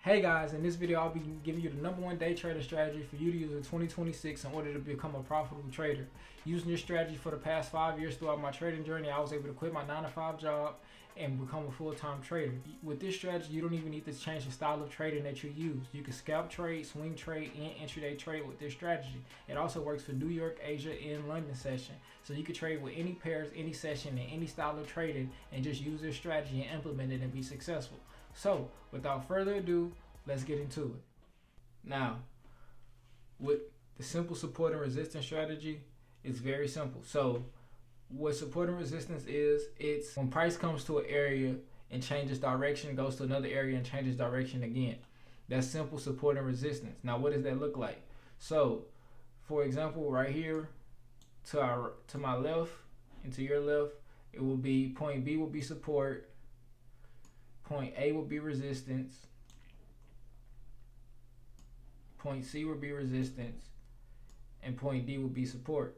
Hey guys, in this video I'll be giving you the #1 day trader strategy for you to use in 2026 in order to become a profitable trader. Using this strategy for the past 5 years throughout my trading journey, I was able to quit my 9-to-5 job and become a full-time trader. With this strategy, you don't even need to change the style of trading that you use. You can scalp trade, swing trade, and intraday trade with this strategy. It also works for New York, Asia, and London session. So you can trade with any pairs, any session, and any style of trading and just use this strategy and implement it and be successful. So, without further ado, let's get into it. Now, with the simple support and resistance strategy, it's very simple. So, what support and resistance is, it's when price comes to an area and changes direction, goes to another area and changes direction again. That's simple support and resistance. Now, what does that look like? So, for example, right here to my left and to your left, it will be point B will be support, point A will be resistance, point C will be resistance, and point D will be support.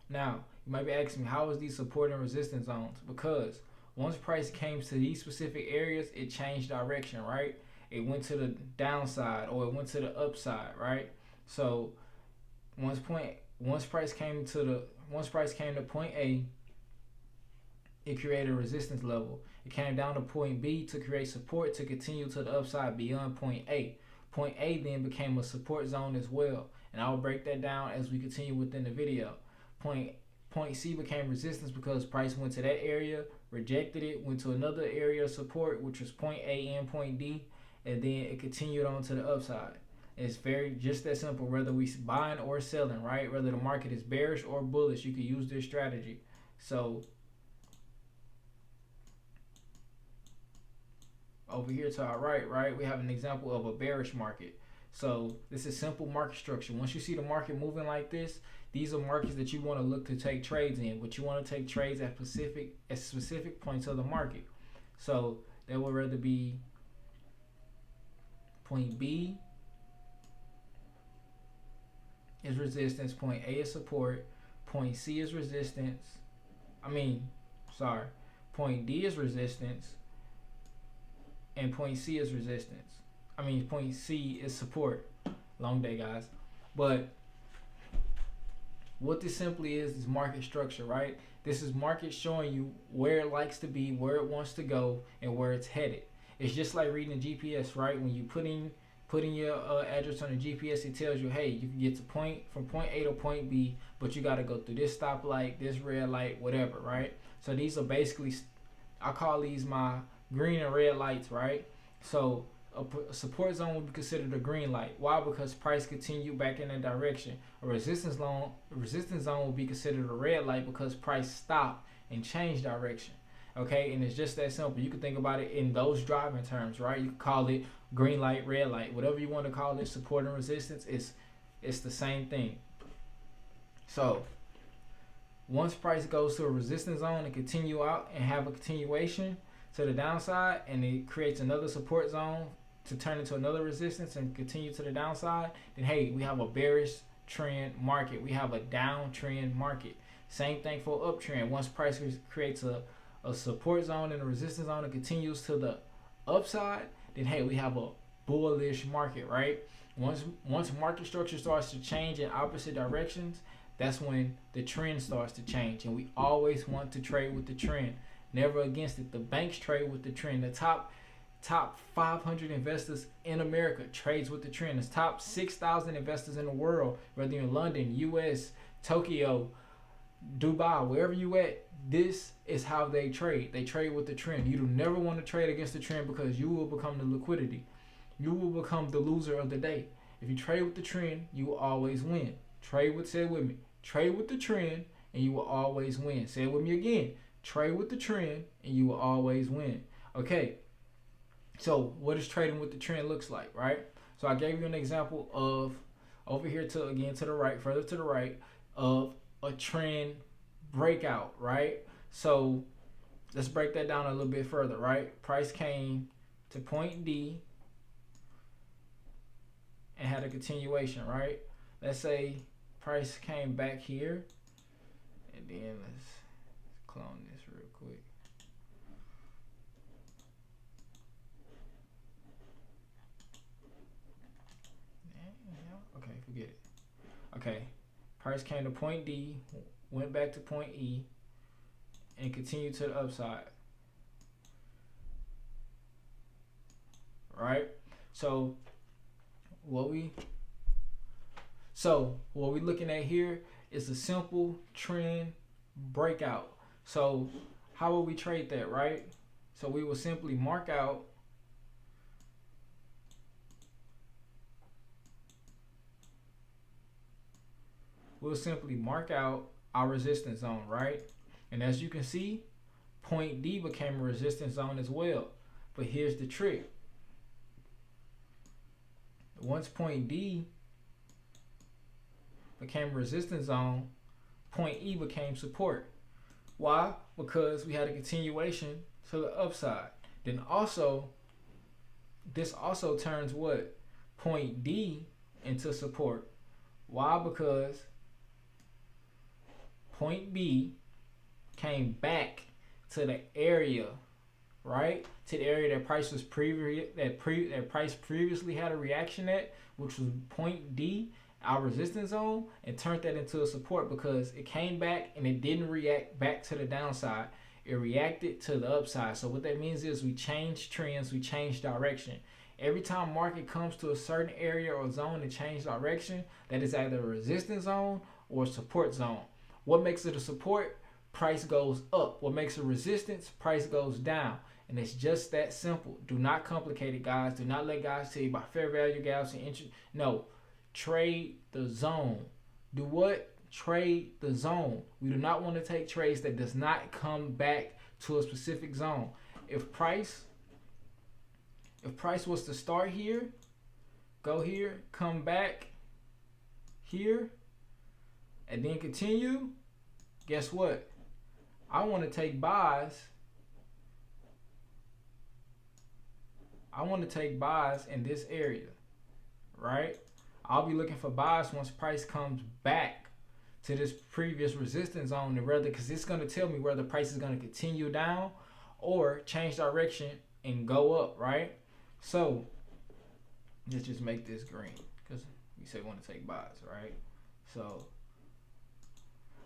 Now, you might be asking me, how is these support and resistance zones? Because once price came to these specific areas, it changed direction, right? It went to the downside or it went to the upside, right? So once price came to point A, it created a resistance level. It came down to point B to create support to continue to the upside beyond point A. Point A then became a support zone as well, and I will break that down as we continue within the video. Point C became resistance because price went to that area, rejected it, went to another area of support, which was point A and point D, and then it continued on to the upside. It's just that simple, whether we buying or selling, right? Whether the market is bearish or bullish, you can use this strategy. So over here to our right, we have an example of a bearish market. So this is simple market structure. Once you see the market moving like this, these are markets that you want to look to take trades in, but you want to take trades at specific points of the market. So that would rather be point B is resistance, point A is support, point C is resistance. Point D is resistance, and point C is resistance. Point C is support. Long day, guys. But what this simply is market structure, right? This is market showing you where it likes to be, where it wants to go, and where it's headed. It's just like reading a GPS, right? When you put in your address on the GPS, it tells you, hey, you can get from point A to point B, but you got to go through this stoplight, this red light, whatever, right? So these are basically, I call these my green and red lights, right? So a support zone would be considered a green light. Why? Because price continued back in that direction. A resistance zone would be considered a red light because price stopped and changed direction. Okay, and it's just that simple. You can think about it in those driving terms, right? You can call it green light, red light, whatever you want to call it. Support and resistance it's the same thing. So once price goes to a resistance zone and continue out and have a continuation to the downside, and it creates another support zone to turn into another resistance and continue to the downside, then hey, we have a bearish trend market. We have a downtrend market. Same thing for uptrend. Once price creates a support zone and a resistance zone and continues to the upside, then hey, we have a bullish market, right? Once market structure starts to change in opposite directions, that's when the trend starts to change, and we always want to trade with the trend, never against it. The banks trade with the trend. The top 500 investors in America trades with the trend. The top 6,000 investors in the world, whether you're in London, US, Tokyo, Dubai, wherever you at, this is how they trade. They trade with the trend. You do never want to trade against the trend because you will become the liquidity. You will become the loser of the day. If you trade with the trend, you will always win. Say it with me. Trade with the trend and you will always win. Say it with me again. Trade with the trend and you will always win. Okay. So what does trading with the trend looks like, right? So I gave you an example of over here further to the right, of a trend breakout, right? So let's break that down a little bit further, right? Price came to point D and had a continuation, right? Let's say price came back here, and then let's clone this real quick. Okay, price came to point D, went back to point E, and continued to the upside. Right? So what we looking at here is a simple trend breakout. So how will we trade that, right? So we will simply mark out our resistance zone, right? And as you can see, point D became a resistance zone as well. But here's the trick. Once point D became a resistance zone, point E became support. Why? Because we had a continuation to the upside. Then also, this also turns what? Point D into support. Why? Because point B came back to the area, right? To the area that price was price previously had a reaction at, which was point D, our resistance zone, and turned that into a support because it came back and it didn't react back to the downside. It reacted to the upside. So what that means is we change trends, we change direction. Every time market comes to a certain area or zone to change direction, that is either a resistance zone or a support zone. What makes it a support? Price goes up. What makes it resistance? Price goes down. And it's just that simple. Do not complicate it, guys. Do not let guys tell you about fair value gaps and interest. No. Trade the zone. Do what? Trade the zone. We do not want to take trades that does not come back to a specific zone. If price was to start here, go here, come back here, and then continue, guess what? I want to take buys. I want to take buys in this area, right? I'll be looking for buys once price comes back to this previous resistance zone, and whether, because it's going to tell me whether price is going to continue down or change direction and go up, right? So let's just make this green because we said we want to take buys, right? So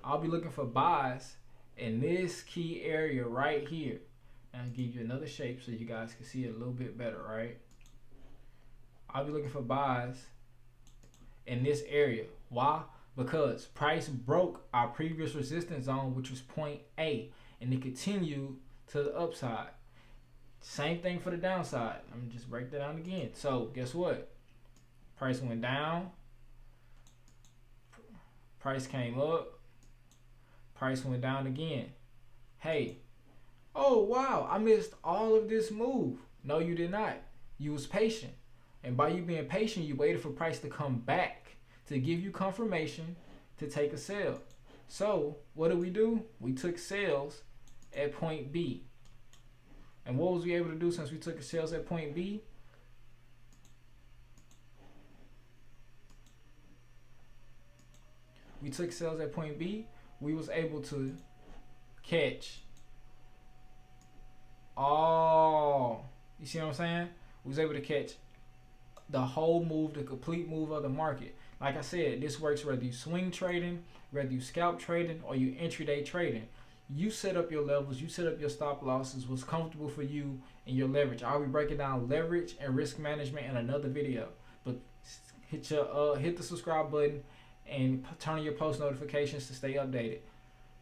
I'll be looking for buys in this key area right here. And I'll give you another shape so you guys can see it a little bit better, right? I'll be looking for buys in this area. Why? Because price broke our previous resistance zone, which was point A, and it continued to the upside. Same thing for the downside. I'm gonna just break that down again. So guess what? Price went down. Price came up. Price went down again. Hey, oh wow, I missed all of this move. No, you did not. You was patient. And by you being patient, you waited for price to come back to give you confirmation to take a sell. So what did we do? We took sales at point B. And what was we able to do since we took a sales at point B? We took sales at point B. We was able to catch all, you see what I'm saying? We was able to catch the whole move, the complete move of the market. Like I said, this works whether you swing trading, whether you scalp trading, or you intraday trading. You set up your levels, you set up your stop losses, what's comfortable for you and your leverage. I'll be breaking down leverage and risk management in another video. But hit the subscribe button and turn on your post notifications to stay updated.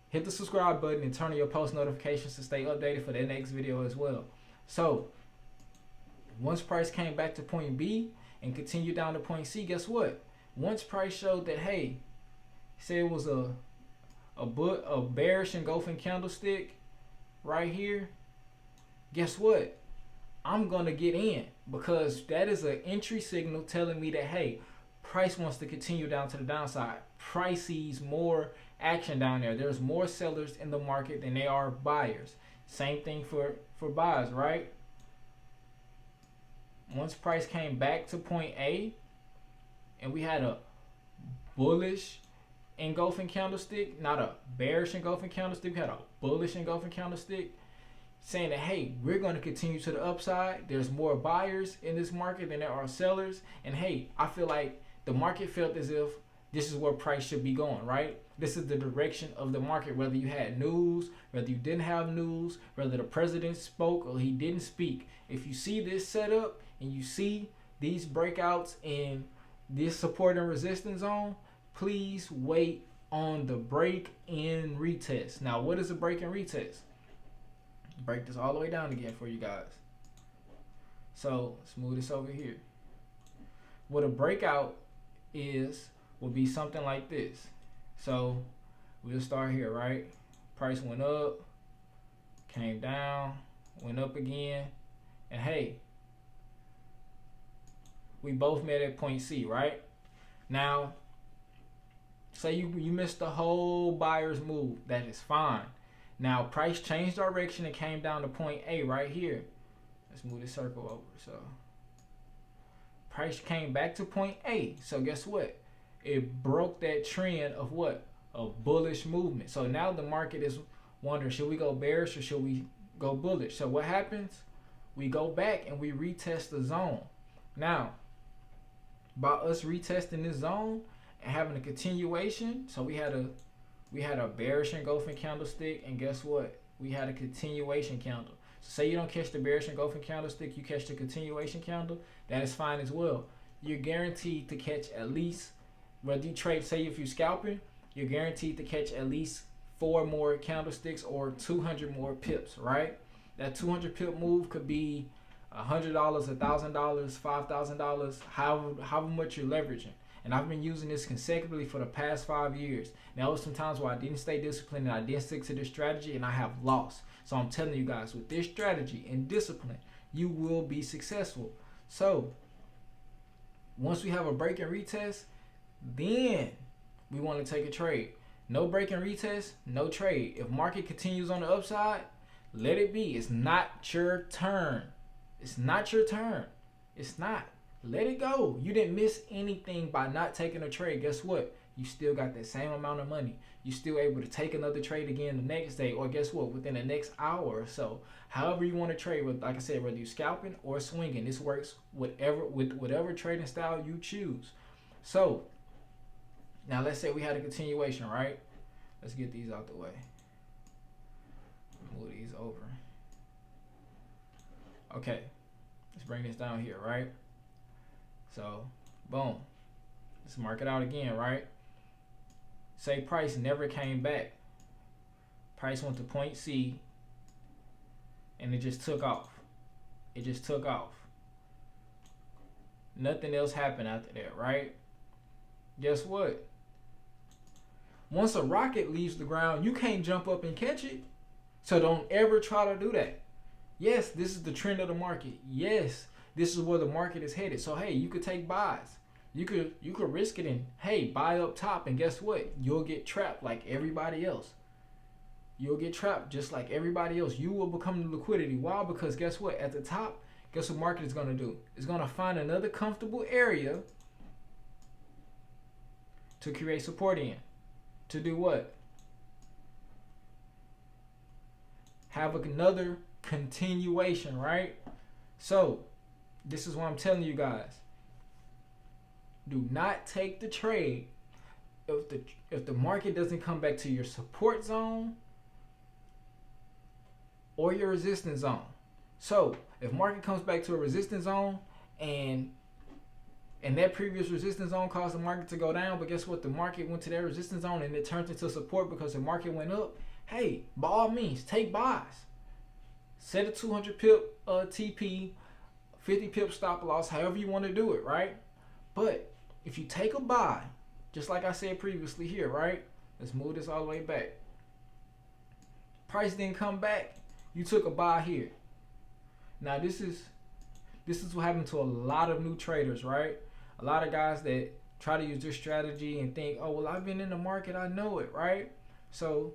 Hit the subscribe button and turn on your post notifications to stay updated for the next video as well. So once price came back to point B and continued down to point C, guess what? Once price showed that, hey, say it was a bearish engulfing candlestick right here, guess what? I'm gonna get in because that is an entry signal telling me that, hey, price wants to continue down to the downside. Price sees more action down there. There's more sellers in the market than there are buyers. Same thing for buyers, right? Once price came back to point A and we had a bullish engulfing candlestick, not a bearish engulfing candlestick, we had a bullish engulfing candlestick, saying that, hey, we're going to continue to the upside. There's more buyers in this market than there are sellers. And hey, I feel like the market felt as if this is where price should be going, right? This is the direction of the market, whether you had news, whether you didn't have news, whether the president spoke or he didn't speak. If you see this setup and you see these breakouts in this support and resistance zone, please wait on the break and retest. Now, what is a break and retest? Break this all the way down again for you guys. So let's move this over here. What a breakout will be something like this. So we'll start here, right? Price went up, came down, went up again, and hey, we both met at point C, right? Now, say you missed the whole buyer's move. That is fine. Now, price changed direction and came down to point A right here. Let's move this circle over. So, price came back to point A. So, guess what? It broke that trend of what? A bullish movement. So, now the market is wondering, should we go bearish or should we go bullish? So, what happens? We go back and we retest the zone. Now, by us retesting this zone and having a continuation, so we had a bearish engulfing candlestick, and guess what? We had a continuation candle. So say you don't catch the bearish engulfing candlestick, you catch the continuation candle, that is fine as well. You're guaranteed to catch at least, whether you trade, say if you're scalping, you're guaranteed to catch at least 4 more candlesticks or 200 more pips, right? That 200 pip move could be $100, $1,000, $5,000, however much you're leveraging. And I've been using this consecutively for the past 5 years. Now, there was some times where I didn't stay disciplined and I didn't stick to this strategy and I have lost. So I'm telling you guys, with this strategy and discipline, you will be successful. So once we have a break and retest, then we want to take a trade. No break and retest, no trade. If market continues on the upside, let it be. It's not your turn. It's not your turn. It's not. Let it go. You didn't miss anything by not taking a trade. Guess what? You still got that same amount of money. You still able to take another trade again the next day, or guess what? Within the next hour or so. However you want to trade, like I said, whether you're scalping or swinging, this works with whatever trading style you choose. So now let's say we had a continuation, right? Let's get these out the way. Move these over. Okay, let's bring this down here, right? So, boom. Let's mark it out again, right? Say price never came back. Price went to point C, and it just took off. It just took off. Nothing else happened after that, right? Guess what? Once a rocket leaves the ground, you can't jump up and catch it. So don't ever try to do that. Yes, this is the trend of the market. Yes, this is where the market is headed. So hey, you could take buys. You could risk it and hey, buy up top, and guess what? You'll get trapped like everybody else. You'll get trapped just like everybody else. You will become the liquidity. Why? Because guess what? At the top, guess what market is gonna do? It's gonna find another comfortable area to create support in. To do what? Have another continuation, right? So this is what I'm telling you guys. Do not take the trade if the market doesn't come back to your support zone or your resistance zone. So if market comes back to a resistance zone and that previous resistance zone caused the market to go down, but guess what? The market went to that resistance zone and it turned into support because the market went up. Hey, by all means, take buys. Set a 200 pip TP, 50 pip stop loss, however you want to do it, right? But if you take a buy, just like I said previously here, right? Let's move this all the way back. Price didn't come back. You took a buy here. Now this is what happened to a lot of new traders, right? A lot of guys that try to use this strategy and think, oh, well, I've been in the market, I know it, right? So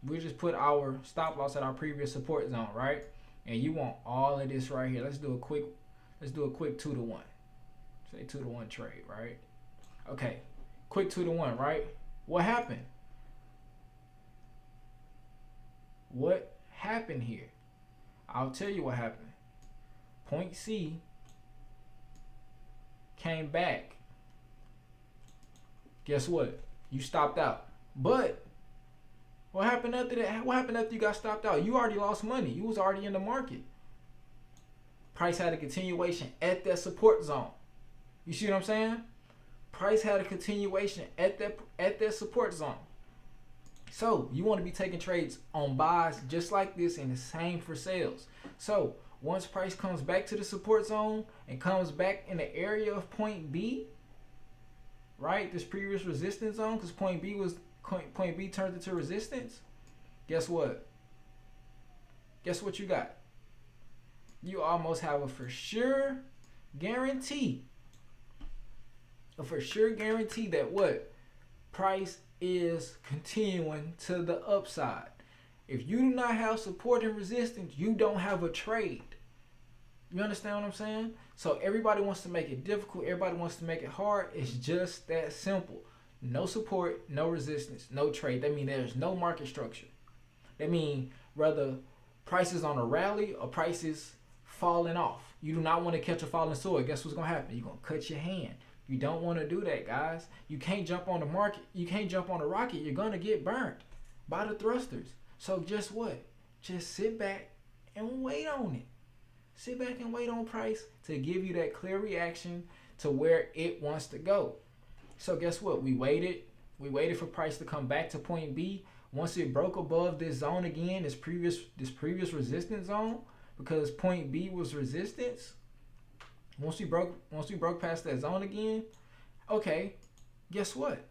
we just put our stop loss at our previous support zone, right? And you want all of this right here. Let's do a quick 2-to-1. Say 2-to-1 trade, right? Okay, quick 2-to-1, right? What happened? What happened here? I'll tell you what happened. Point C came back Guess what? You stopped out. But what happened after that? What happened after you got stopped out? You already lost money. You was already in the market. Price had a continuation at that support zone. You see what I'm saying? Price had a continuation at that support zone. So you want to be taking trades on buys just like this, and the same for sales. So once price comes back to the support zone and comes back in the area of point B, right? This previous resistance zone, because point B turned into resistance. Guess what? Guess what you got? You almost have a for sure guarantee. A for sure guarantee that what? Price is continuing to the upside. If you do not have support and resistance, you don't have a trade. You understand what I'm saying? So everybody wants to make it difficult. Everybody wants to make it hard. It's just that simple. No support, no resistance, no trade. That means there's no market structure. That means whether prices on a rally or prices falling off. You do not want to catch a falling sword. Guess what's going to happen? You're going to cut your hand. You don't want to do that, guys. You can't jump on the market. You can't jump on the rocket. You're going to get burnt by the thrusters. So just what? Just sit back and wait on it. Sit back and wait on price to give you that clear reaction to where it wants to go. So guess what? We waited. We waited for price to come back to point B. Once it broke above this zone again, this previous resistance zone, because point B was resistance. Once we broke past that zone again, okay, guess what?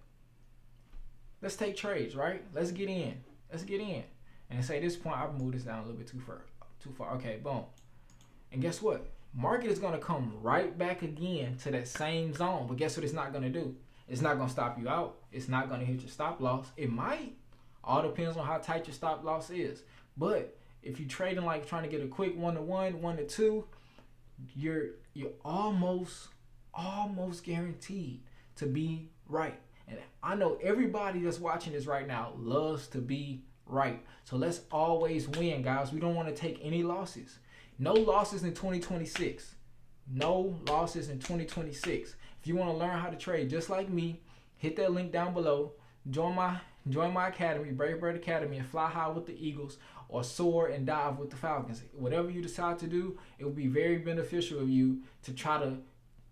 Let's take trades, right? Let's get in. Let's get in. And say this point, I've moved this down a little bit too far. Okay, boom. And guess what? Market is gonna come right back again to that same zone. But guess what it's not gonna do? It's not gonna stop you out. It's not gonna hit your stop loss. It might. All depends on how tight your stop loss is. But if you're trading like trying to get a quick 1-to-1, 1-to-2, you're almost guaranteed to be right. And I know everybody that's watching this right now loves to be right. So let's always win, guys. We don't want to take any losses. No losses in 2026. No losses in 2026. If you want to learn how to trade just like me, hit that link down below. Join my academy, Brave Bird Academy, and fly high with the Eagles, or soar and dive with the Falcons. Whatever you decide to do, it will be very beneficial of you to try to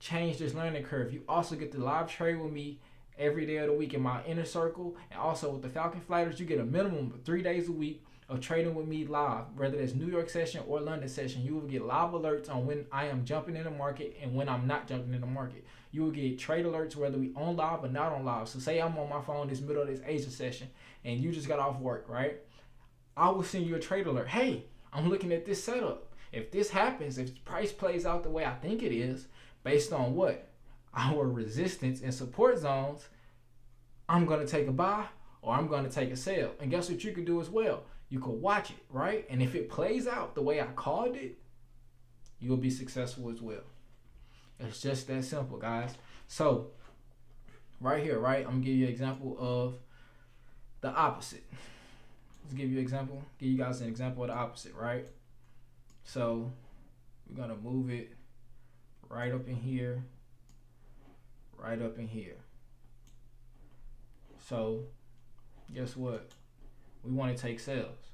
change this learning curve. You also get to live trade with me every day of the week in my inner circle, and also with the Falcon Flighters, you get a minimum of 3 days a week of trading with me live, whether it's New York session or London session. You will get live alerts on when I am jumping in the market and when I'm not jumping in the market. You will get trade alerts whether we on live or not on live. So say I'm on my phone this middle of this Asia session and you just got off work, right? I will send you a trade alert. Hey, I'm looking at this setup. If this happens, if the price plays out the way I think it is, based on what? Our resistance and support zones, I'm going to take a buy or I'm going to take a sell. And guess what you can do as well? You can watch it, right? And if it plays out the way I called it, you'll be successful as well. It's just that simple, guys. So, right here, right? I'm going to give you an example of the opposite. Let's give you guys an example of the opposite, right? So, we're going to move it right up in here, right up in here. So, guess what? We want to take sales.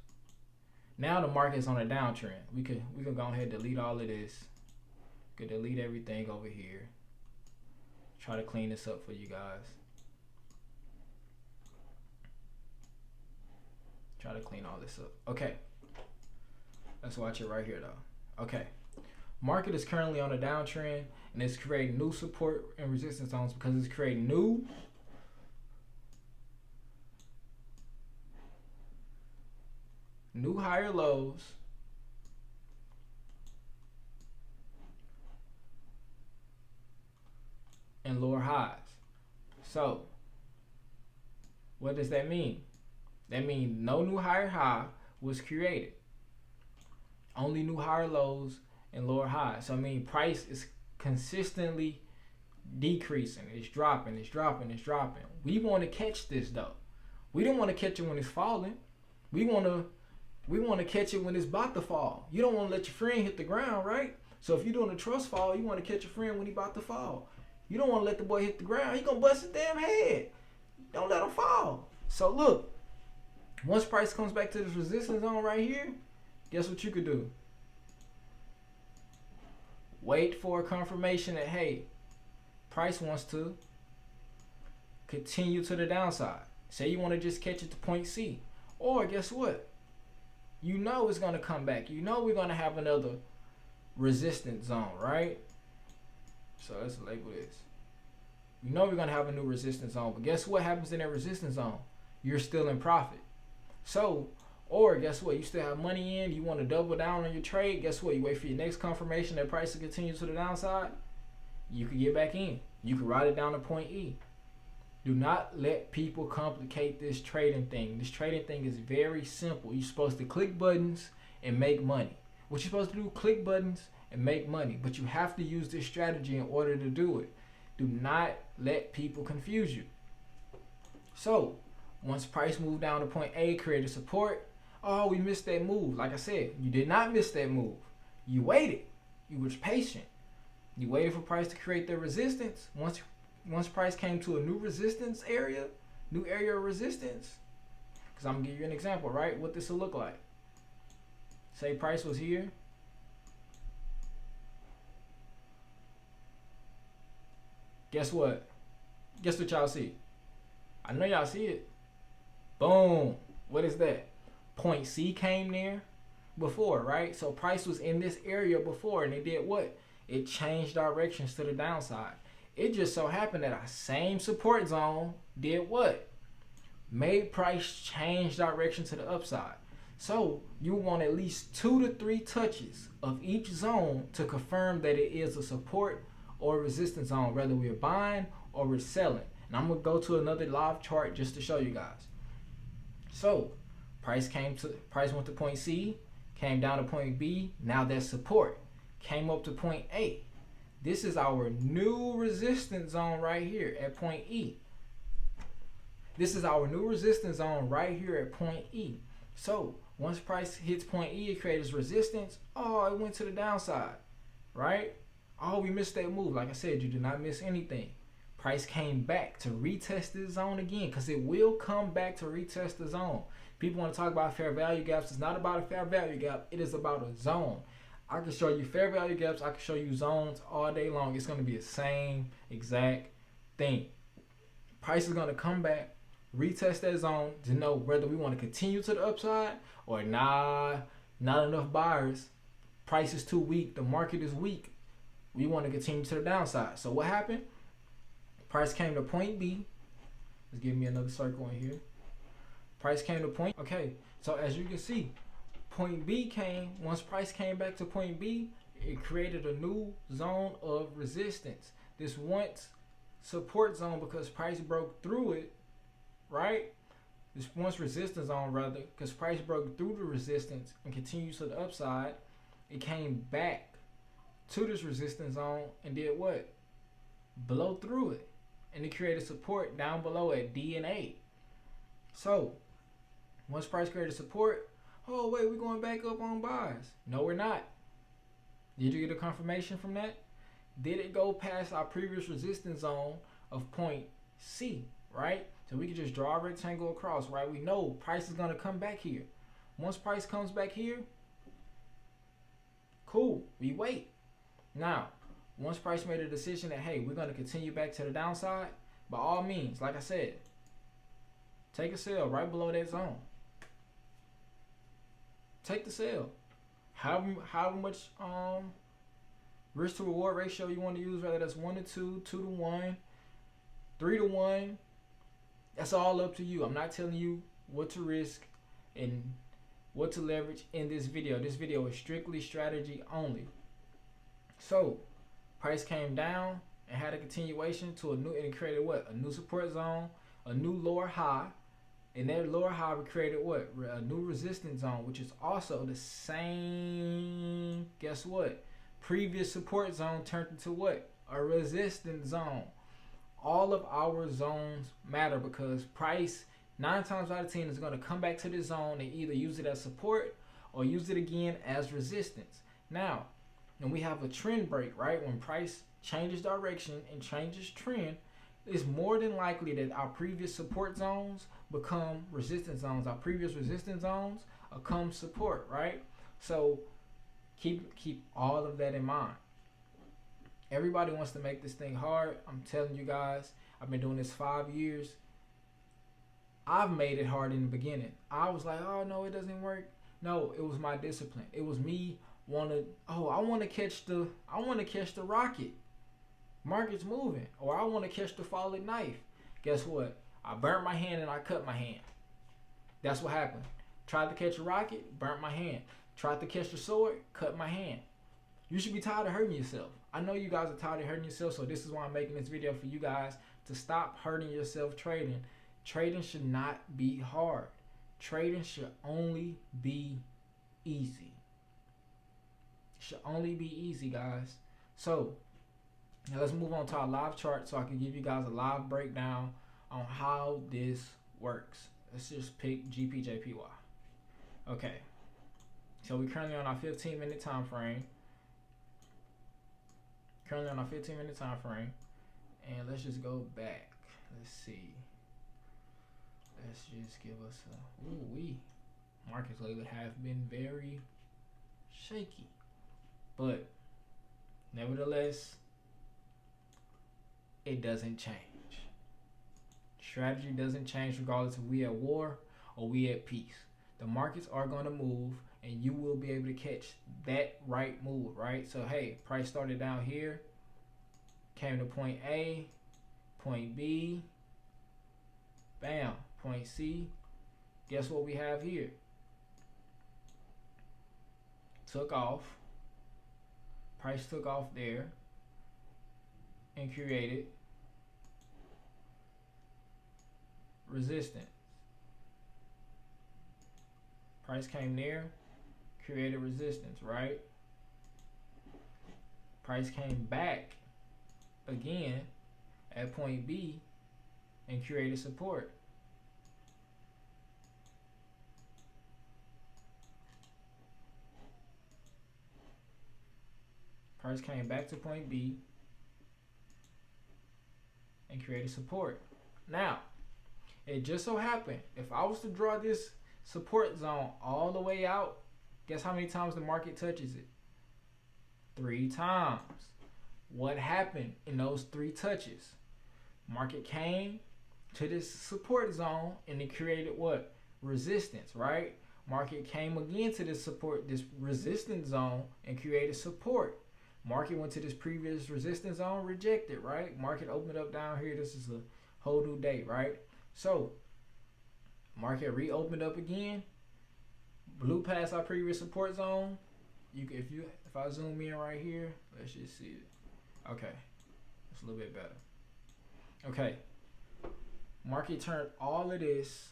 Now the market's on a downtrend. We can go ahead and delete all of this. We can delete everything over here. Try to clean this up for you guys. Try to clean all this up. Okay. Let's watch it right here though. Okay. Market is currently on a downtrend and it's creating new support and resistance zones because it's creating new higher lows and lower highs. So what does that mean? That means no new higher high was created. Only new higher lows and lower highs. So I mean price is consistently decreasing. It's dropping, it's dropping, it's dropping. We want to catch this though. We don't want to catch it when it's falling. We want to catch it when it's about to fall. You don't want to let your friend hit the ground, right? So if you're doing a trust fall, you want to catch your friend when he's about to fall. You don't want to let the boy hit the ground. He gonna bust his damn head. Don't let him fall. So look, once price comes back to this resistance zone right here, guess what you could do? Wait for a confirmation that, hey, price wants to continue to the downside. Say you want to just catch it to point C. Or guess what? You know it's going to come back. You know we're going to have another resistance zone, right? So let's label this. You know we're going to have a new resistance zone. But guess what happens in that resistance zone? You're still in profit. So, or guess what? You still have money in. You want to double down on your trade. Guess what? You wait for your next confirmation that price will continue to the downside. You can get back in. You can ride it down to point E. Do not let people complicate this trading thing. This trading thing is very simple. You're supposed to click buttons and make money. What you're supposed to do, click buttons and make money. But you have to use this strategy in order to do it. Do not let people confuse you. So, once price moved down to point A, created support. Oh, we missed that move. Like I said, you did not miss that move. You waited. You was patient. You waited for price to create the resistance. Once price came to a new resistance area, new area of resistance, because I'm going to give you an example, right? What this will look like. Say price was here. Guess what? Guess what y'all see? I know y'all see it. Boom. What is that? Point C came there before, right? So price was in this area before, and it did what? It changed directions to the downside. It just so happened that our same support zone did what? Made price change direction to the upside. So you want at least 2 to 3 touches of each zone to confirm that it is a support or resistance zone, whether we're buying or we're selling. And I'm gonna go to another live chart just to show you guys. So price went to point C, came down to point B. Now that's support. Came up to point A. This is our new resistance zone right here at point E. This is our new resistance zone right here at point E. So once price hits point E, it creates resistance. Oh, it went to the downside, right? Oh, we missed that move. Like I said, you did not miss anything. Price came back to retest this zone again, because it will come back to retest the zone. People want to talk about fair value gaps. It's not about a fair value gap. It is about a zone. I can show you fair value gaps. I can show you zones all day long. It's going to be the same exact thing. Price is going to come back, retest that zone to know whether we want to continue to the upside or not enough buyers. Price is too weak. The market is weak. We want to continue to the downside. So what happened? Price came to point B. Let's give me another circle in here. Price came to point. Okay, so as you can see, point B came. Once price came back to point B, it created a new zone of resistance. This once support zone, because price broke through it, right? This once resistance zone rather, because price broke through the resistance and continues to the upside. It came back to this resistance zone and did what? Blow through it. And it created support down below at D and A. So once price created support, oh wait, we're going back up on buys. No, we're not. Did you get a confirmation from that? Did it go past our previous resistance zone of point C, right? So we can just draw a rectangle across, right? We know price is going to come back here. Once price comes back here, cool, we wait. Now, once price made a decision that, hey, we're going to continue back to the downside, by all means, like I said, take a sell right below that zone. Take the sell. However much risk to reward ratio you want to use, whether that's 1 to 2, 2 to 1, 3 to 1, that's all up to you. I'm not telling you what to risk and what to leverage in this video. This video is strictly strategy only. So price came down and had a continuation to a new, and it created what? A new support zone, a new lower high. And that lower high we created what? A new resistance zone, which is also the same, guess what? Previous support zone turned into what? A resistance zone. All of our zones matter, because price 9 times out of 10 is going to come back to this zone and either use it as support or use it again as resistance. Now, when we have a trend break, right? When price changes direction and changes trend, it's more than likely that our previous support zones become resistance zones. Our previous resistance zones become support, right? So keep all of that in mind. Everybody wants to make this thing hard. I'm telling you guys, I've been doing this 5 years. I've made it hard in the beginning. I was like, oh no, it doesn't work. No, it was my discipline. It was me I want to catch the rocket. Market's moving. Or I want to catch the falling knife. Guess what? I burnt my hand and I cut my hand. That's what happened. Tried to catch a rocket, burnt my hand. Tried to catch the sword, cut my hand. You should be tired of hurting yourself. I know you guys are tired of hurting yourself, so this is why I'm making this video for you guys to stop hurting yourself trading. Trading should not be hard. Trading should only be easy. Should only be easy, guys. So now let's move on to our live chart so I can give you guys a live breakdown on how this works. Let's just pick GPJPY. Okay. So we're currently on our 15-minute time frame. And let's just go back. Let's see. Let's just give us a markets lately have been very shaky. But nevertheless, it doesn't change. Strategy doesn't change regardless if we at war or we at peace. The markets are going to move and you will be able to catch that right move, right? So hey, price started down here, came to point A, point B, bam, point C. Guess what we have here? Took off. Price took off there and created resistance. Price came there, created resistance, right? Price came back again at point B and created support. Price came back to point B and created support. Now, it just so happened, if I was to draw this support zone all the way out, guess how many times the market touches it? 3 times. What happened in those 3 touches? Market came to this support zone and it created what? Resistance, right? Market came again to this resistance zone and created support. Market went to this previous resistance zone, rejected, right? Market opened up down here. This is a whole new day, right? So, market reopened up again, blew past our previous support zone. If I zoom in right here, let's just see it. Okay, it's a little bit better. Okay, market turned all of this.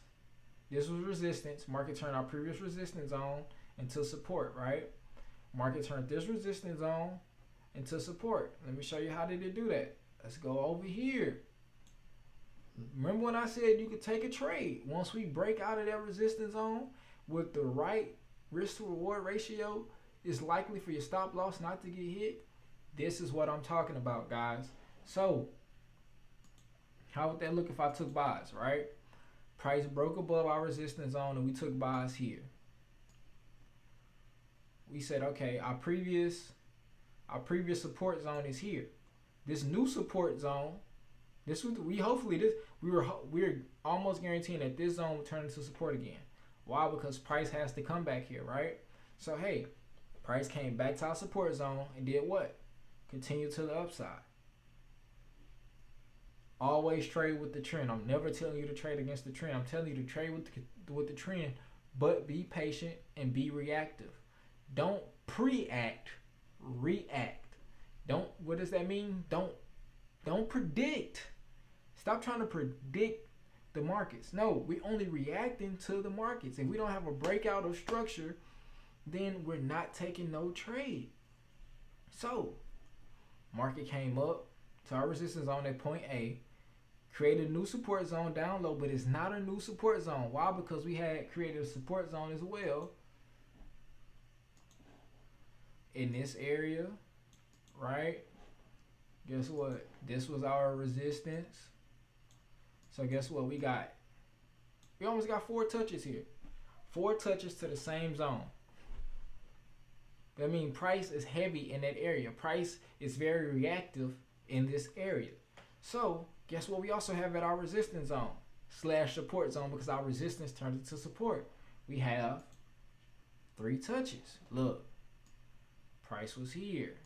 This was resistance. Market turned our previous resistance zone into support, right? Market turned this resistance zone into support. Let me show you how did it do that. Let's go over here. Remember when I said you could take a trade? Once we break out of that resistance zone with the right risk to reward ratio, it's likely for your stop loss not to get hit. This is what I'm talking about, guys. So how would that look if I took buys, right? Price broke above our resistance zone and we took buys here. We said, okay, our previous support zone is here. This new support zone, we're almost guaranteeing that this zone will turn into support again. Why? Because price has to come back here, right? So hey, price came back to our support zone and did what? Continue to the upside. Always trade with the trend. I'm never telling you to trade against the trend. I'm telling you to trade with the trend, but be patient and be reactive. Don't pre-act, react. What does that mean? Don't predict. Stop trying to predict the markets. No, we're only reacting to the markets. If we don't have a breakout of structure, then we're not taking no trade. So, market came up to our resistance zone at point A, created a new support zone down low, but it's not a new support zone. Why? Because we had created a support zone as well in this area, right? Guess what? This was our resistance. So guess what? We almost got 4 touches here. 4 touches to the same zone. That means price is heavy in that area. Price is very reactive in this area. So guess what? We also have at our resistance zone / support zone, because our resistance turned into support. We have 3 touches. Look, price was here.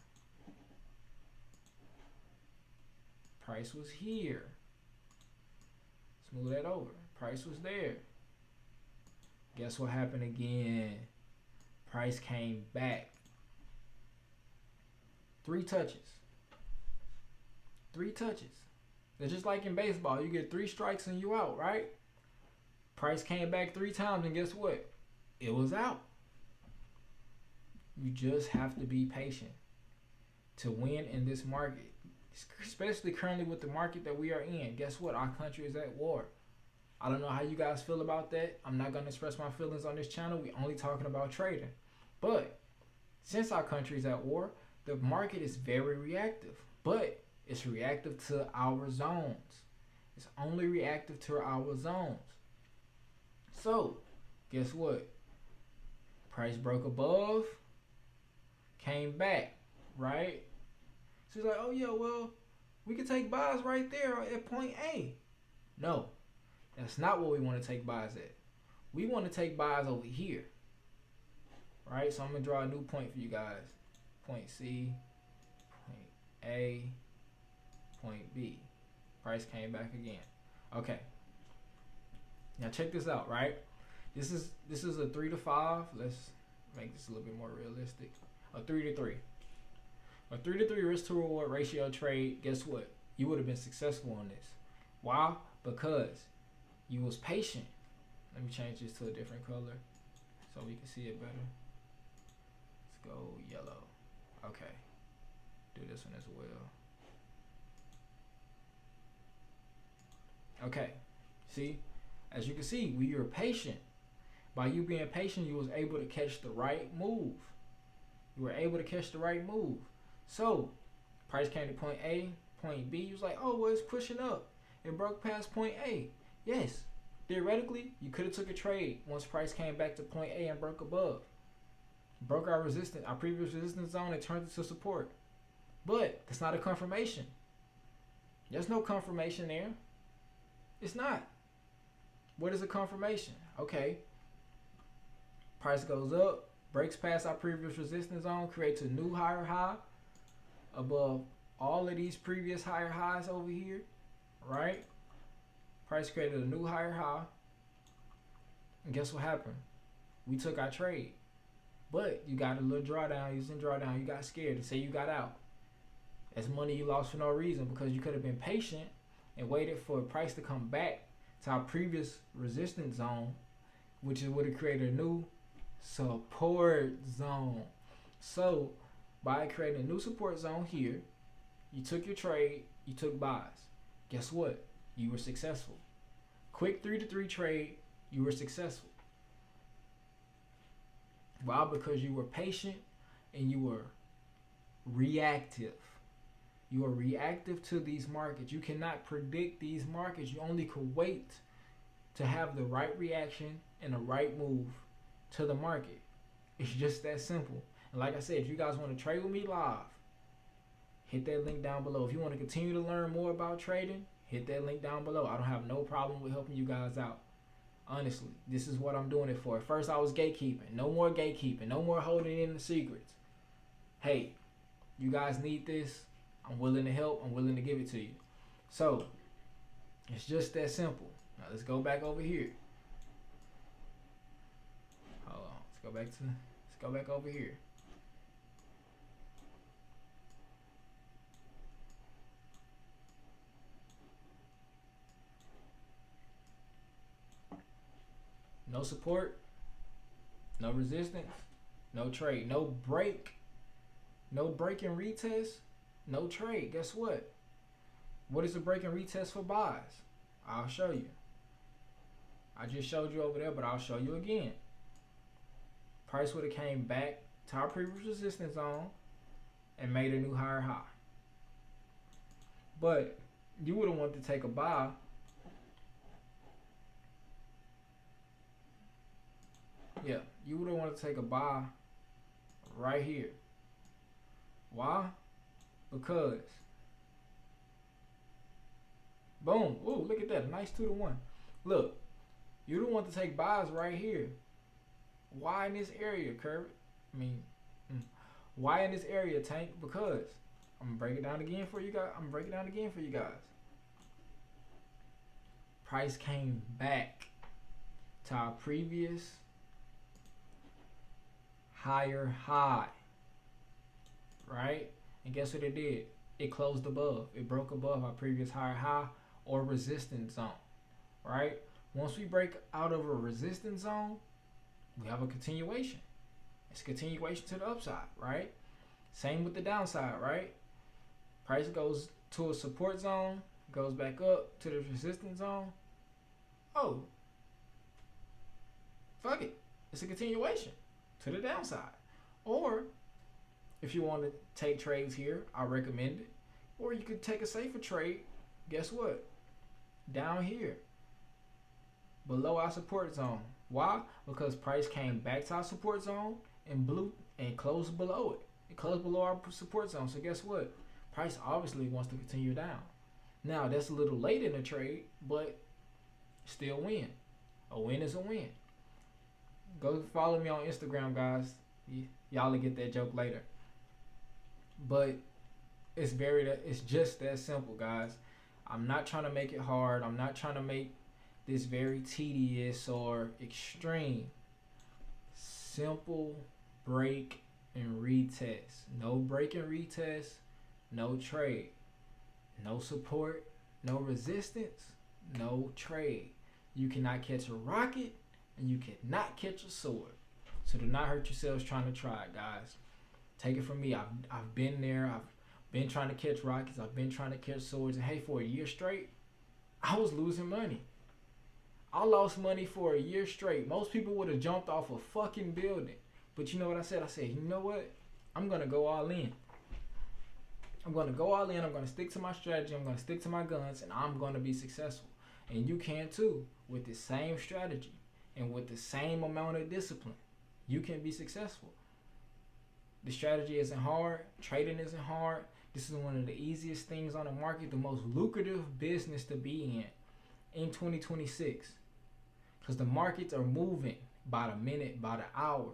Price was here. Smooth that over. Price was there. Guess what happened again? Price came back. 3 touches. 3 touches. It's just like in baseball. You get 3 strikes and you out, right? Price came back 3 times and guess what? It was out. You just have to be patient to win in this market. Especially currently with the market that we are in. Guess what? Our country is at war. I don't know how you guys feel about that. I'm not going to express my feelings on this channel. We're only talking about trading. But since our country is at war, the market is very reactive. But it's reactive to our zones. It's only reactive to our zones. So, guess what? Price broke above, came back, right? So it's like, oh yeah, well, we could take buys right there at point A. No, that's not what we want to take buys at. We want to take buys over here, right? So I'm going to draw a new point for you guys. Point C, point A, point B. Price came back again. Okay. Now check this out, right? This is a 3 to 5. Let's make this a little bit more realistic. A 3 to 3. A 3 to 3 risk to reward ratio trade. Guess what? You would have been successful on this. Why? Because you was patient. Let me change this to a different color so we can see it better. Let's go yellow. Okay. Do this one as well. Okay. See? As you can see, we were patient. By you being patient, you was able to catch the right move. You were able to catch the right move. So, price came to point A, point B. You was like, oh, well, it's pushing up. It broke past point A. Yes. Theoretically, you could have took a trade once price came back to point A and broke above. Broke our resistance, our previous resistance zone, and turned it to support. But that's not a confirmation. There's no confirmation there. It's not. What is a confirmation? Okay. Price goes up, breaks past our previous resistance zone, creates a new higher high above all of these previous higher highs over here, right? Price created a new higher high. And guess what happened? We took our trade. But you got a little drawdown, using drawdown, you got scared and say you got out. That's money you lost for no reason, because you could have been patient and waited for price to come back to our previous resistance zone, which would have created a new support zone. So by creating a new support zone here, you took your trade, you took buys. Guess what? You were successful. Quick 3 to 3 trade, you were successful. Why? Because you were patient and you were reactive. You are reactive to these markets. You cannot predict these markets. You only could wait to have the right reaction and the right move to the market. It's just that simple. And like I said, if you guys want to trade with me live, hit that link down below. If you want to continue to learn more about trading, hit that link down below. I don't have no problem with helping you guys out. Honestly, this is what I'm doing it for. At first I was gatekeeping. No more gatekeeping. No more holding in the secrets. Hey, you guys need this. I'm willing to help. I'm willing to give it to you. So, it's just that simple. Now let's go back over here. Hold on. Let's go back over here. No support, no resistance, no trade, no break and retest, no trade. Guess what? What is a break and retest for buys? I'll show you. I just showed you over there, but I'll show you again. Price would have came back to our previous resistance zone and made a new higher high. But you would have wanted to take a buy. Yeah, you would have wanted to take a buy right here. Why? Because boom. Ooh, look at that. Nice 2-to-1. Look, you don't want to take buys right here. Why in this area, Kirby? I mean, why in this area, Tank? Because I'm gonna break it down again for you guys. Price came back to our previous higher high, right? And guess what it did? It closed above. It broke above our previous higher high or resistance zone, right? Once we break out of a resistance zone, we have a continuation. It's a continuation to the upside, right? Same with the downside, right? Price goes to a support zone, goes back up to the resistance zone. Oh, fuck it. It's a continuation to the downside. Or if you want to take trades here, I recommend it. Or you could take a safer trade. Guess what? Down here, below our support zone. Why? Because price came back to our support zone and closed below it. It closed below our support zone. So guess what? Price obviously wants to continue down. Now that's a little late in the trade, but still win. A win is a win. Go follow me on Instagram, guys. Y'all will get that joke later. But it's just that simple, guys. I'm not trying to make it hard. I'm not trying to make this very tedious or extreme. Simple break and retest. No break and retest. No trade. No support. No resistance. No trade. You cannot catch a rocket and you cannot catch a sword. So do not hurt yourselves trying to try it, guys. Take it from me. I've been there. I've been trying to catch rockets. I've been trying to catch swords. And hey, for a year straight, I was losing money. I lost money for a year straight. Most people would have jumped off a fucking building. But you know what I said? I said, you know what? I'm going to go all in. I'm going to go all in. I'm going to stick to my strategy. I'm going to stick to my guns. And I'm going to be successful. And you can too. With the same strategy. And with the same amount of discipline. You can be successful. The strategy isn't hard. Trading isn't hard. This is one of the easiest things on the market. The most lucrative business to be in 2026. Because the markets are moving by the minute, by the hour.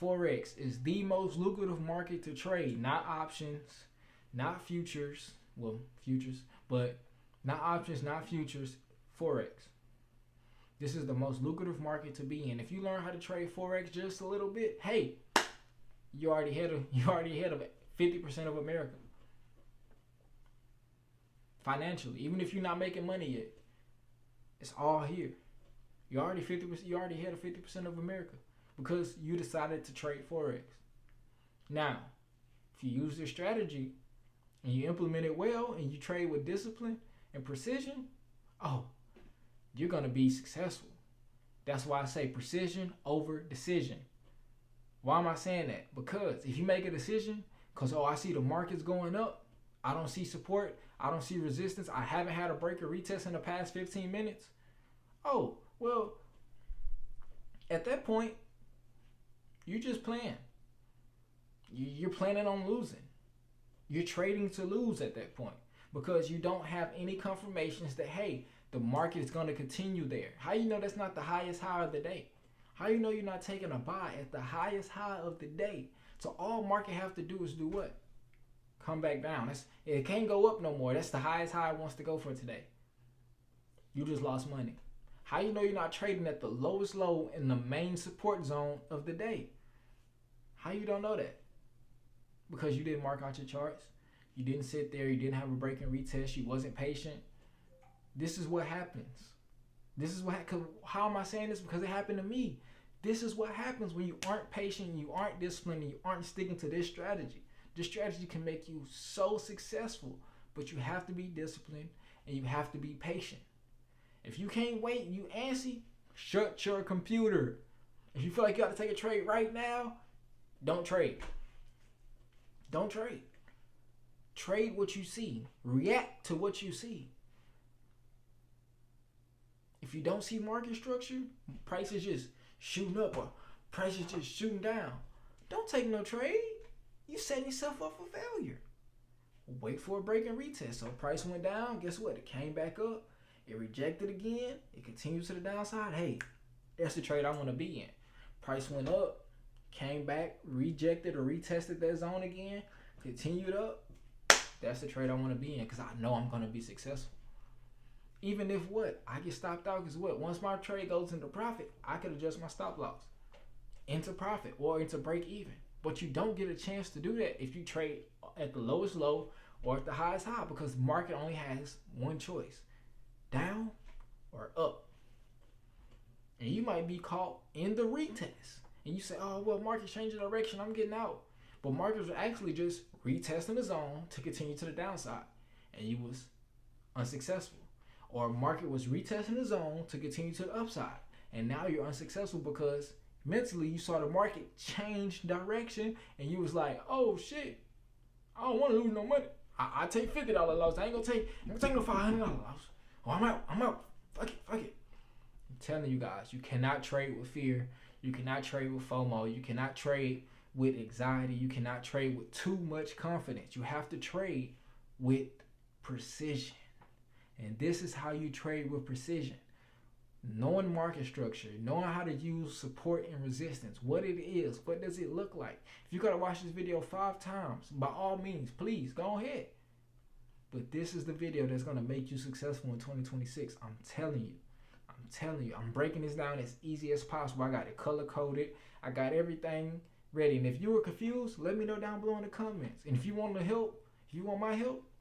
Forex is the most lucrative market to trade. Not options, not futures. Well, futures, but not options, not futures. Forex. This is the most lucrative market to be in. If you learn how to trade Forex just a little bit, hey, you already ahead of 50% of America. Financially, even if you're not making money yet, it's all here. You're already ahead of 50% of America because you decided to trade Forex. Now, if you use this strategy and you implement it well and you trade with discipline and precision, oh, you're going to be successful. That's why I say precision over decision. Why am I saying that? Because if you make a decision, I see the market's going up, I don't see support, I don't see resistance, I haven't had a break or retest in the past 15 minutes. Oh, well, at that point, you're just playing. You're planning on losing. You're trading to lose at that point because you don't have any confirmations that, hey, the market is going to continue there. How you know that's not the highest high of the day? How you know you're not taking a buy at the highest high of the day? So all market have to do is do what? Come back down. It can't go up no more. That's the highest high it wants to go for today. You just lost money. How you know you're not trading at the lowest low in the main support zone of the day? How you don't know that? Because you didn't mark out your charts. You didn't sit there. You didn't have a break and retest. You wasn't patient. This is what happens. How am I saying this? Because it happened to me. This is what happens when you aren't patient, you aren't disciplined, and you aren't sticking to this strategy. This strategy can make you so successful, but you have to be disciplined and you have to be patient. If you can't wait, you antsy, shut your computer. If you feel like you got to take a trade right now, don't trade. Don't trade. Trade what you see. React to what you see. If you don't see market structure, prices just shooting up or prices just shooting down, don't take no trade. You setting yourself up for failure. Wait for a break and retest. So price went down. Guess what? It came back up. It rejected again. It continues to the downside. Hey, that's the trade I want to be in. Price went up, came back, rejected or retested that zone again, continued up. That's the trade I want to be in because I know I'm going to be successful. Even if what? I get stopped out because what? Once my trade goes into profit, I could adjust my stop loss into profit or into break even. But you don't get a chance to do that if you trade at the lowest low or at the highest high, because the market only has one choice: down or up. And you might be caught in the retest. And you say, oh, well, market's changing direction, I'm getting out. But markets are actually just retesting the zone to continue to the downside. And you was unsuccessful. Or market was retesting the zone to continue to the upside. And now you're unsuccessful because mentally you saw the market change direction and you was like, oh shit, I don't want to lose no money. I take $50 loss. I ain't gonna take no $500 loss. Oh, I'm out. Fuck it. I'm telling you guys, you cannot trade with fear. You cannot trade with FOMO. You cannot trade with anxiety. You cannot trade with too much confidence. You have to trade with precision. And this is how you trade with precision. Knowing market structure, knowing how to use support and resistance, what it is, what does it look like. If you gotta watch this video 5 times, by all means, please go ahead. But this is the video that's gonna make you successful in 2026. I'm telling you. I'm breaking this down as easy as possible. I got it color coded. I got everything ready. And if you were confused, let me know down below in the comments. And if you want my help,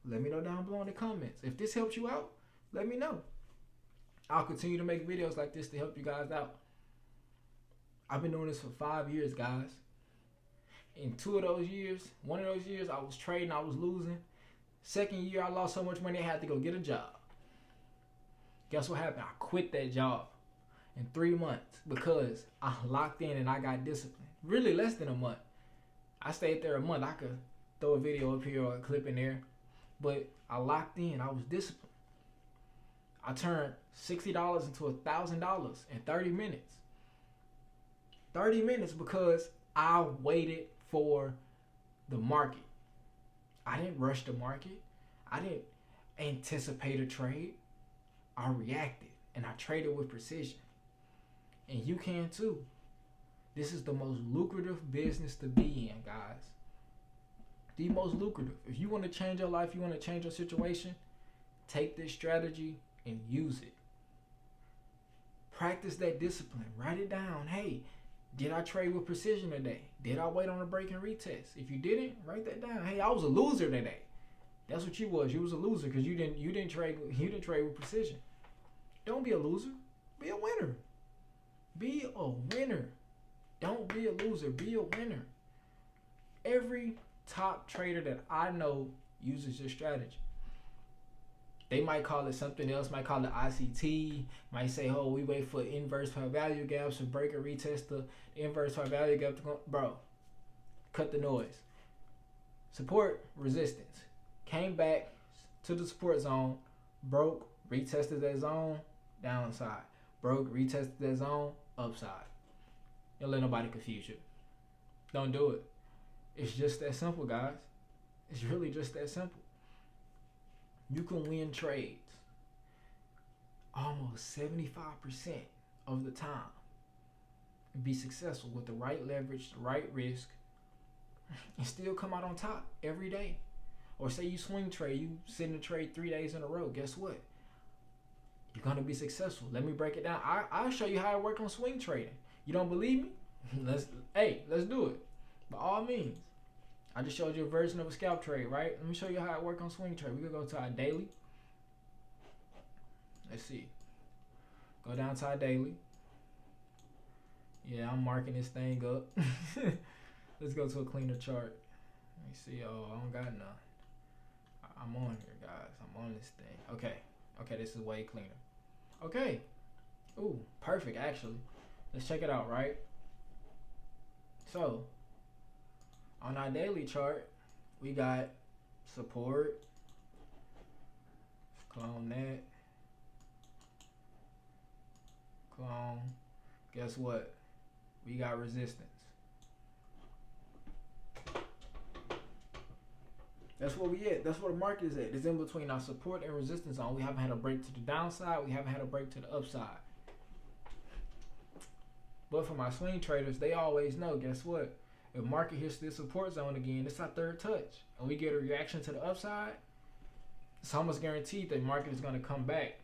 let me know down below in the comments. If this helped you out, let me know. I'll continue to make videos like this to help you guys out. I've been doing this for 5 years, guys. In one of those years, I was trading, I was losing. Second year, I lost so much money, I had to go get a job. Guess what happened? I quit that job in 3 months because I locked in and I got disciplined. Really less than a month. I stayed there a month. I could throw a video up here or a clip in there. But I locked in. I was disciplined. I turned $60 into $1,000 in 30 minutes. 30 minutes because I waited for the market. I didn't rush the market. I didn't anticipate a trade. I reacted and I traded with precision. And you can too. This is the most lucrative business to be in, guys. The most lucrative. If you want to change your life, you want to change your situation, take this strategy and use it. Practice that discipline. Write it down. Hey, did I trade with precision today? Did I wait on a break and retest? If you didn't, write that down. Hey, I was a loser today. That's what you was. You was a loser because you didn't trade with precision. Don't be a loser. Be a winner. Be a winner. Don't be a loser. Be a winner. Every top trader that I know uses this strategy. They might call it something else, might call it ICT, might say, oh, we wait for inverse fair value gaps to break or retest the inverse fair value gap to go. Bro, cut the noise. Support, resistance. Came back to the support zone, broke, retested that zone, downside. Broke, retested that zone, upside. Don't let nobody confuse you. Don't do it. It's just that simple, guys. It's really just that simple. You can win trades almost 75% of the time and be successful with the right leverage, the right risk, and still come out on top every day. Or say you swing trade, you sit in a trade 3 days in a row. Guess what? You're going to be successful. Let me break it down. I'll show you how I work on swing trading. You don't believe me? Let's do it. By all means. I just showed you a version of a scalp trade, right? Let me show you how I work on swing trade. We're going to go to our daily. Let's see. Go down to our daily. Yeah, I'm marking this thing up. Let's go to a cleaner chart. Let me see. Oh, I don't got none. I'm on here, guys. I'm on this thing. Okay, this is way cleaner. Okay. Ooh, perfect, actually. Let's check it out, right? So, on our daily chart, we got support. Clone that. Clone. Guess what? We got resistance. That's where we at. That's where the market is at. It's in between our support and resistance zone. We haven't had a break to the downside. We haven't had a break to the upside. But for my swing traders, they always know, guess what? If market hits this support zone again, it's our third touch. And we get a reaction to the upside, it's almost guaranteed that market is going to come back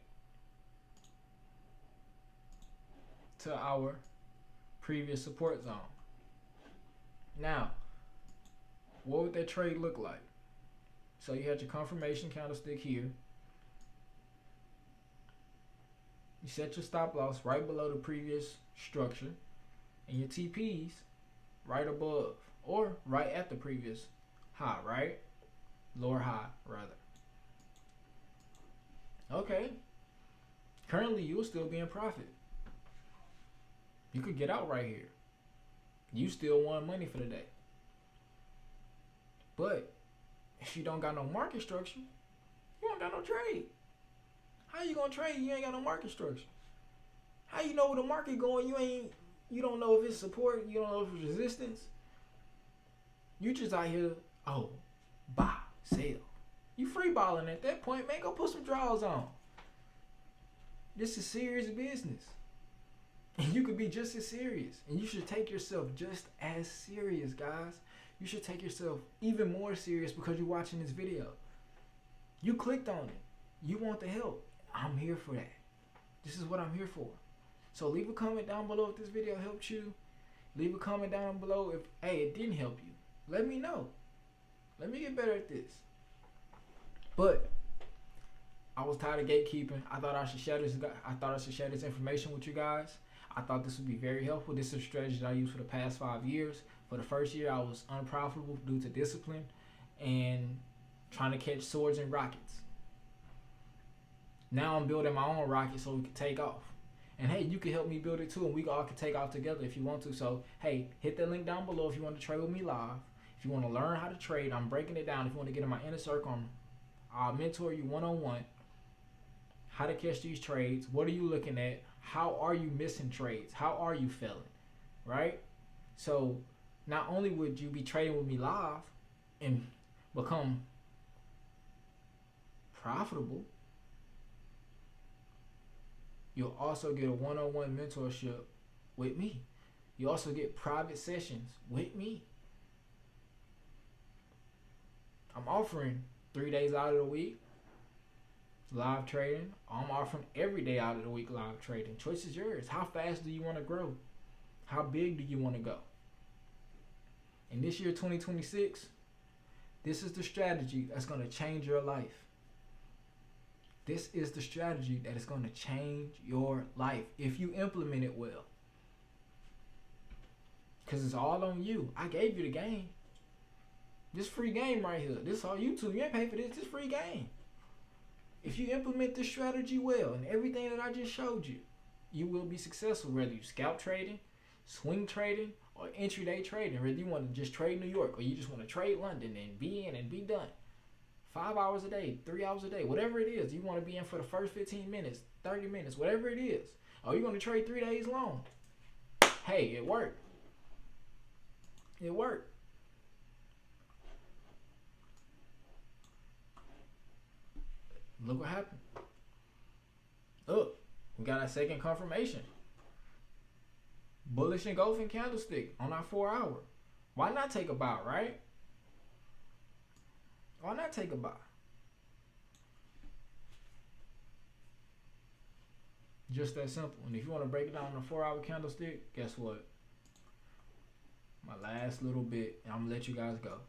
to our previous support zone. Now, what would that trade look like? So you had your confirmation candlestick here. You set your stop loss right below the previous structure, and your TPs right above or right at the previous high, right? Lower high, rather. Okay. Currently, you'll still be in profit. You could get out right here. You still won money for the day. But if you don't got no market structure, you don't got no trade. How you gonna trade? You ain't got no market structure. How you know where the market going? You don't know if it's support. You don't know if it's resistance. You just out here, buy, sell. You free balling at that point, man. Go put some draws on. This is serious business. And you could be just as serious. And you should take yourself just as serious, guys. You should take yourself even more serious because you're watching this video. You clicked on it. You want the help. I'm here for that. This is what I'm here for. So leave a comment down below if this video helped you. Leave a comment down below if, it didn't help you. Let me know. Let me get better at this. But I was tired of gatekeeping. I thought I should share this information with you guys. I thought this would be very helpful. This is a strategy that I used for the past 5 years. For the first year, I was unprofitable due to discipline and trying to catch swords and rockets. Now I'm building my own rocket so we can take off. And hey, you can help me build it too, and we all can take off together if you want to. So hey, hit that link down below if you want to trade with me live. If you want to learn how to trade, I'm breaking it down. If you want to get in my inner circle, I'll mentor you one-on-one. How to catch these trades. What are you looking at? How are you missing trades? How are you failing? Right? So not only would you be trading with me live and become profitable, you'll also get a one-on-one mentorship with me. You also get private sessions with me. I'm offering 3 days out of the week live trading. I'm offering every day out of the week live trading. Choice is yours. How fast do you want to grow? How big do you want to go? In this year 2026, this is the strategy that's going to change your life. This is the strategy that is going to change your life if you implement it well. Because it's all on you. I gave you the game. This free game right here. This is all YouTube. You ain't pay for this. This free game. If you implement this strategy well and everything that I just showed you, you will be successful. Whether you scalp trading, swing trading, or intraday trading. Whether you want to just trade New York or you just want to trade London and be in and be done. 5 hours a day, 3 hours a day, whatever it is. You want to be in for the first 15 minutes, 30 minutes, whatever it is. Or you're going to trade 3 days long. Hey, it worked. It worked. Look what happened. Look, we got our second confirmation. Bullish engulfing candlestick on our 4 hour. Why not take a buy, right? Why not take a buy? Just that simple. And if you want to break it down on a 4 hour candlestick, guess what? My last little bit, and I'm going to let you guys go.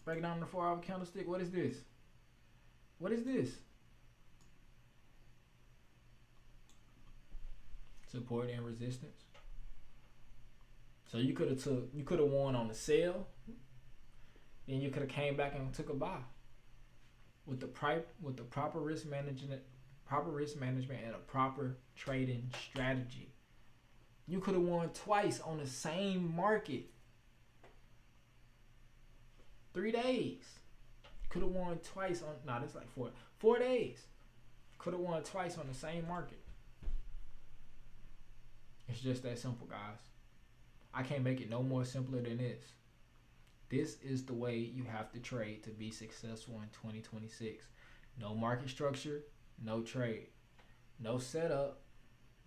Break it down on a 4 hour candlestick. What is this? What is this? Support and resistance. So you could have won on the sell. Then you could have came back and took a buy. With the proper risk management and a proper trading strategy. You could have won twice on the same market. 3 days. Could have won twice on. Nah, that's like 4 days. Could have won twice on the same market. It's just that simple, guys. I can't make it no more simpler than this. This is the way you have to trade to be successful in 2026. No market structure, no trade. No setup,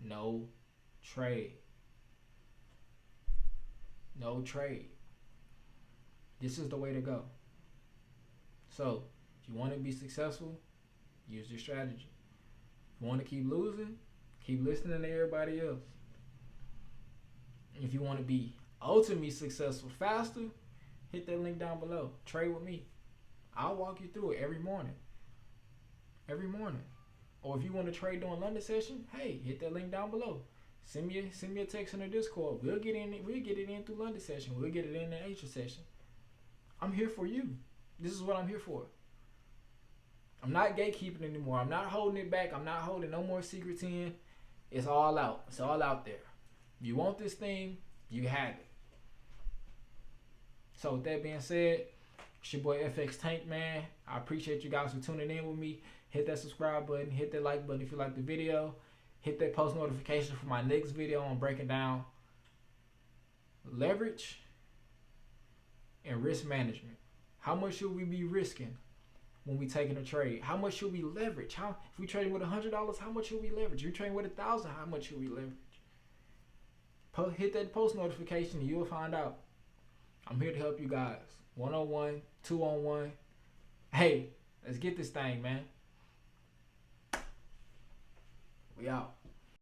no trade. No trade. This is the way to go. So, if you want to be successful, use your strategy. If you want to keep losing, keep listening to everybody else. If you want to be ultimately successful faster, hit that link down below. Trade with me. I'll walk you through it every morning. Every morning. Or if you want to trade during London session, hey, hit that link down below. Send me a text in the Discord. We'll get it in through London session. We'll get it in the Asia session. I'm here for you. This is what I'm here for. I'm not gatekeeping anymore. I'm not holding it back. I'm not holding no more secrets in. It's all out. It's all out there. You want this thing, you have it. So with that being said, it's your boy FX Tank, man. I appreciate you guys for tuning in with me. Hit that subscribe button. Hit that like button if you like the video. Hit that post notification for my next video on breaking down leverage and risk management. How much should we be risking when we taking a trade? How much should we leverage? If we trading with $100, how much should we leverage? If you're trading with 1,000, how much should we leverage? Hit that post notification and you will find out. I'm here to help you guys. 1-on-1, 2-on-1. Hey, let's get this thing, man. We out.